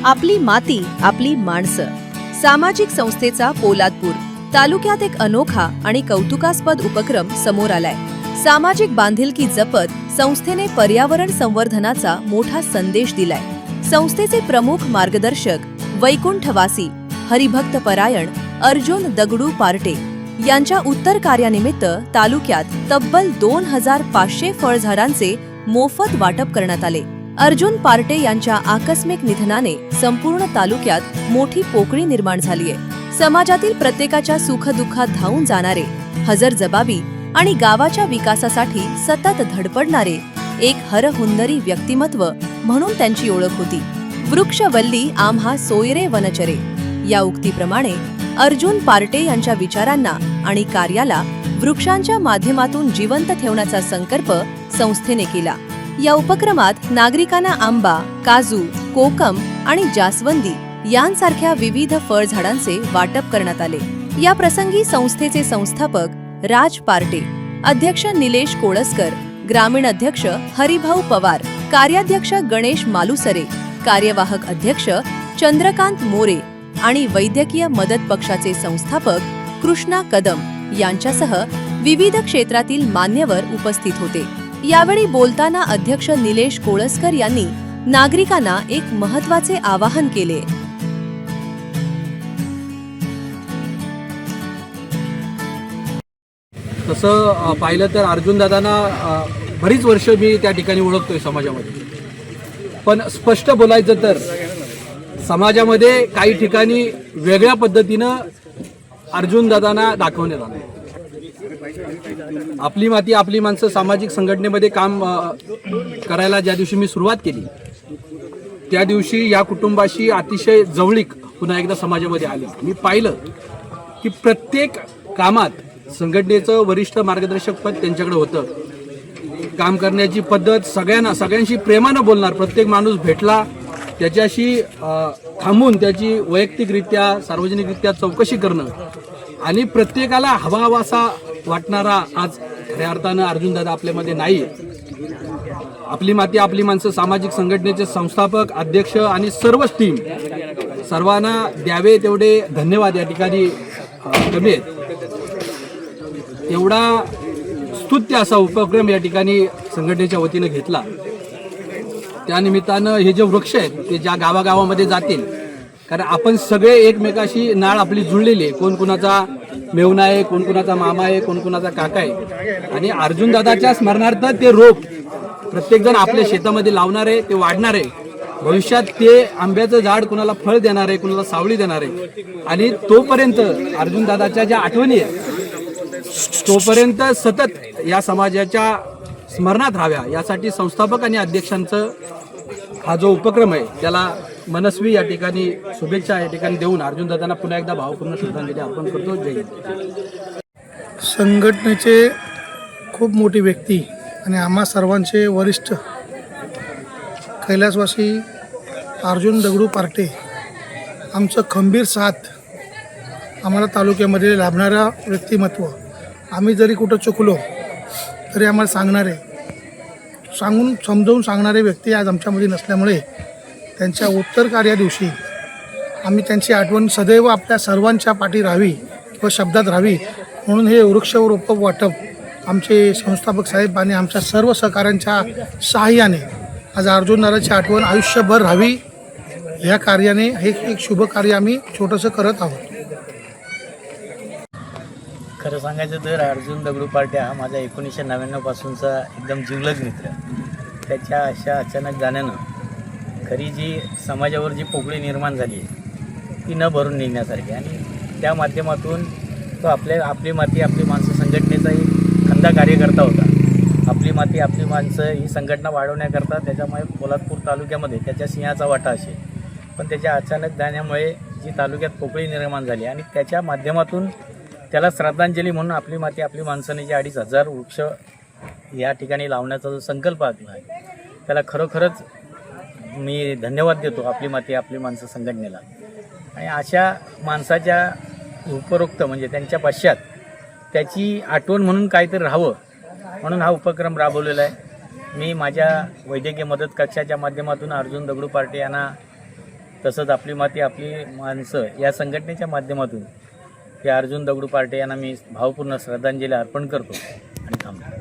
आपली माती आपली माणसं सामाजिक संस्थेचा पोलादपूर तालुक्यात एक अनोखा आणि कौतुकास्पद उपक्रम समोर आलाय। सामाजिक बांधिलकी जपत संस्थेने पर्यावरण संवर्धनाचा मोठा संदेश दिलाय। संस्थेचे प्रमुख मार्गदर्शक वैकुंठवासी हरिभक्त परायण अर्जुन दगडू पार्टे यांच्या उत्तर कार्यानिमित्त तालुक्यात तब्बल 2500 फळझाडांचे मोफत वाटप करण्यात आले। अर्जुन पार्टे यांच्या आकस्मिक निधनाने संपूर्ण तालुक्यात मोठी पोकळी निर्माण झालीय। समाजातील प्रत्येकाच्या सुखदुःखात धावून जाणारे, हजरजबाबी आणि गावाच्या विकासासाठी सतत धडपडणारे एक हरहुन्नरी व्यक्तिमत्व म्हणून त्यांची ओळख होती। वृक्षवल्ली आम्हा सोयरे वनचरे या उक्तीप्रमाणे अर्जुन पार्टे यांच्या विचारांना आणि कार्याला वृक्षांच्या माध्यमातून जिवंत ठेवण्याचा संकल्प संस्थेने केला। या उपक्रमात नागरिकांना आंबा, काजू, कोकम आणि जास्वंदी यांसारख्या विविध फळझाडांचे वाटप करण्यात आले। या प्रसंगी संस्थेचे संस्थापक राज पार्टे, अध्यक्ष निलेश कोळसकर, ग्रामीण अध्यक्ष हरिभाऊ पवार, कार्याध्यक्ष गणेश मालुसरे, कार्यवाहक अध्यक्ष चंद्रकांत मोरे आणि वैद्यकीय मदत पक्षाचे संस्थापक कृष्णा कदम यांच्यासह विविध क्षेत्रातील मान्यवर उपस्थित होते। यावेळी बोलताना अध्यक्ष निलेश कोळसकर यांनी नागरिकांना एक महत्त्वाचे आवाहन केले। तसं पाहिलं तर अर्जुन दादांना बरीच वर्ष मी त्या ठिकाणी ओळखतोय समाजामध्ये, पण स्पष्ट बोलायचं तर समाजामध्ये काही ठिकाणी वेगळ्या पद्धतीनं अर्जुन दादांना दाखवण्यात आलं। आपली माती आपली माणसं सामाजिक संघटनेमध्ये काम करायला ज्या दिवशी मी सुरुवात केली त्या दिवशी या कुटुंबाशी अतिशय जवळीक पुन्हा एकदा समाजामध्ये आली। मी पाहिलं की प्रत्येक कामात संघटनेचं वरिष्ठ मार्गदर्शक पद त्यांच्याकडे होतं। काम करण्याची पद्धत सगळ्यांशी प्रेमानं बोलणार, प्रत्येक माणूस भेटला त्याच्याशी थांबून त्याची वैयक्तिकरित्या सार्वजनिकरित्या चौकशी करणं आणि प्रत्येकाला हवाहवासा वाटणारा आज खऱ्या अर्थानं अर्जुन दादा आपल्यामध्ये नाही। आपली माती आपली माणसं सामाजिक संघटनेचे संस्थापक, अध्यक्ष आणि सर्वच टीम सर्वांना द्यावे तेवढे धन्यवाद या ठिकाणी कमी आहेत। एवढा स्तुत्य असा उपक्रम या ठिकाणी संघटनेच्या वतीनं घेतला। त्यानिमित्तानं हे जे वृक्ष आहेत ते ज्या गावागावामध्ये जातील, कारण आपण सगळे एकमेकाशी नाळ आपली जुळलेली आहे। कोण कुणाचा मेवना आहे, कोण कुणाचा मामा आहे, कोण कुणाचा काका आहे आणि अर्जुन दादाच्या स्मरणार्थ ते रोप प्रत्येक जण आपल्या शेतामध्ये लावणार आहे, ते वाढणार आहे। भविष्यात ते आंब्याचं झाड कुणाला फळ देणार आहे, कुणाला सावली देणार आहे आणि तोपर्यंत अर्जुन दादाच्या ज्या आठवणी आहेत तोपर्यंत सतत या समाजाच्या स्मरणात राहाव्या यासाठी संस्थापक आणि अध्यक्षांचं हा जो उपक्रम आहे त्याला मनस्वी या ठिकाणी शुभेच्छा या ठिकाणी देऊन अर्जुन दादांना पुन्हा एकदा भावपूर्ण श्रद्धांजली अर्पण करतो। जय हिंद। संघटनेचे खूप मोठी व्यक्ती आणि आम्हा सर्वांचे वरिष्ठ कैलासवासी अर्जुन दगडू पार्टे आमचं खंबीर साथ आम्हाला तालुक्यामध्ये लाभणारा व्यक्तिमत्व। आम्ही जरी कुठं चुकलो तरी आम्हाला सांगून समजावून सांगणारे व्यक्ती आज आमच्यामध्ये नसल्यामुळे त्यांच्या उत्तर कार्या दिवशी आम्ही त्यांची आठवण सदैव आपल्या सर्वांच्या पाठी राहावी व शब्दात राहावी म्हणून हे वृक्षरोप वाटप आमचे संस्थापक साहेब आणि आमच्या सर्व सहकाऱ्यांच्या सहाय्याने आज अर्जुन दादाची आठवण आयुष्यभर राहावी या कार्याने हे एक शुभ कार्य आम्ही छोटंसं करत आहोत। खरं सांगायचं तर अर्जुन दगडू पार्टे हा माझा 1999 पासूनचा एकदम जिवलग मित्र। त्याच्या अशा अचानक जाण्यानं खरी जी समाजावर जी पोकळी निर्माण झाली ती न भरून निघण्यासारखी आणि त्या माध्यमातून तो आपली माती आपली माणसं संघटनेचा एक खंदा कार्यकर्ता होता। आपली माती आपली माणसं ही संघटना वाढवण्याकरता त्याच्यामुळे पोलादपूर तालुक्यामध्ये त्याच्या सिंहाचा वाटा असेल, पण त्याच्या अचानक जाण्यामुळे जी तालुक्यात पोकळी निर्माण झाली आणि त्याच्या माध्यमातून त्याला श्रद्धांजली म्हणून आपली माती आपली माणसाने जे 2,500 वृक्ष या ठिकाणी लावण्याचा जो संकल्प आखला आहे त्याला खरोखरच मी धन्यवाद देतो आपली माती आपली माणसं संघटनेला। आणि अशा माणसाच्या उपरोक्त म्हणजे त्यांच्या पश्चात त्याची आठवण म्हणून काहीतरी राहावं म्हणून हा उपक्रम राबवलेला आहे। मी माझ्या वैद्यकीय मदत कक्षाच्या माध्यमातून अर्जुन दगडू पार्टे यांना तसंच आपली माती आपली माणसं या संघटनेच्या माध्यमातून या अर्जुन दगडू पार्टे यांना मी भावपूर्ण श्रद्धांजली अर्पण करतो आणि थांबतो.